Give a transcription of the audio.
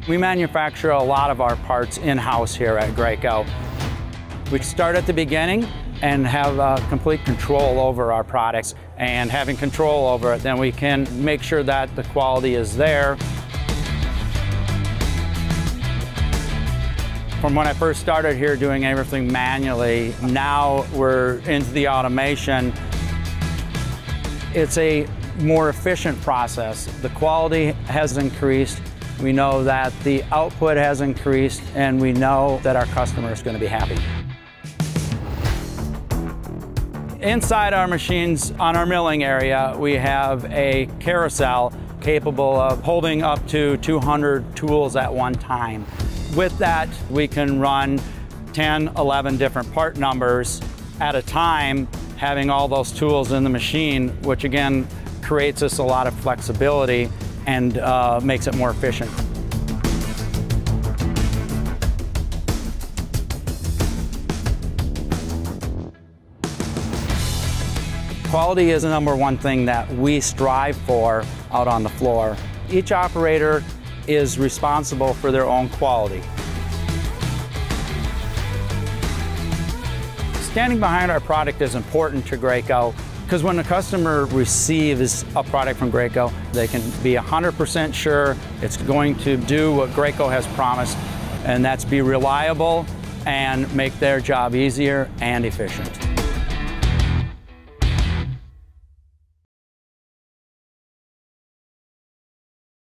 We manufacture a lot of our parts in-house here at Graco. We start at the beginning and have complete control over our products, and having control over it, then we can make sure that the quality is there. From when I first started here doing everything manually, now we're into the automation. It's a more efficient process. The quality has increased. We know that the output has increased, and we know that our customer is going to be happy. Inside our machines, on our milling area, we have a carousel capable of holding up to 200 tools at one time. With that, we can run 10, 11 different part numbers at a time, having all those tools in the machine, which again creates us a lot of flexibility and makes it more efficient. Quality is the number one thing that we strive for out on the floor. Each operator is responsible for their own quality. Standing behind our product is important to Graco, because when the customer receives a product from Graco, they can be 100% sure it's going to do what Graco has promised, and that's be reliable and make their job easier and efficient.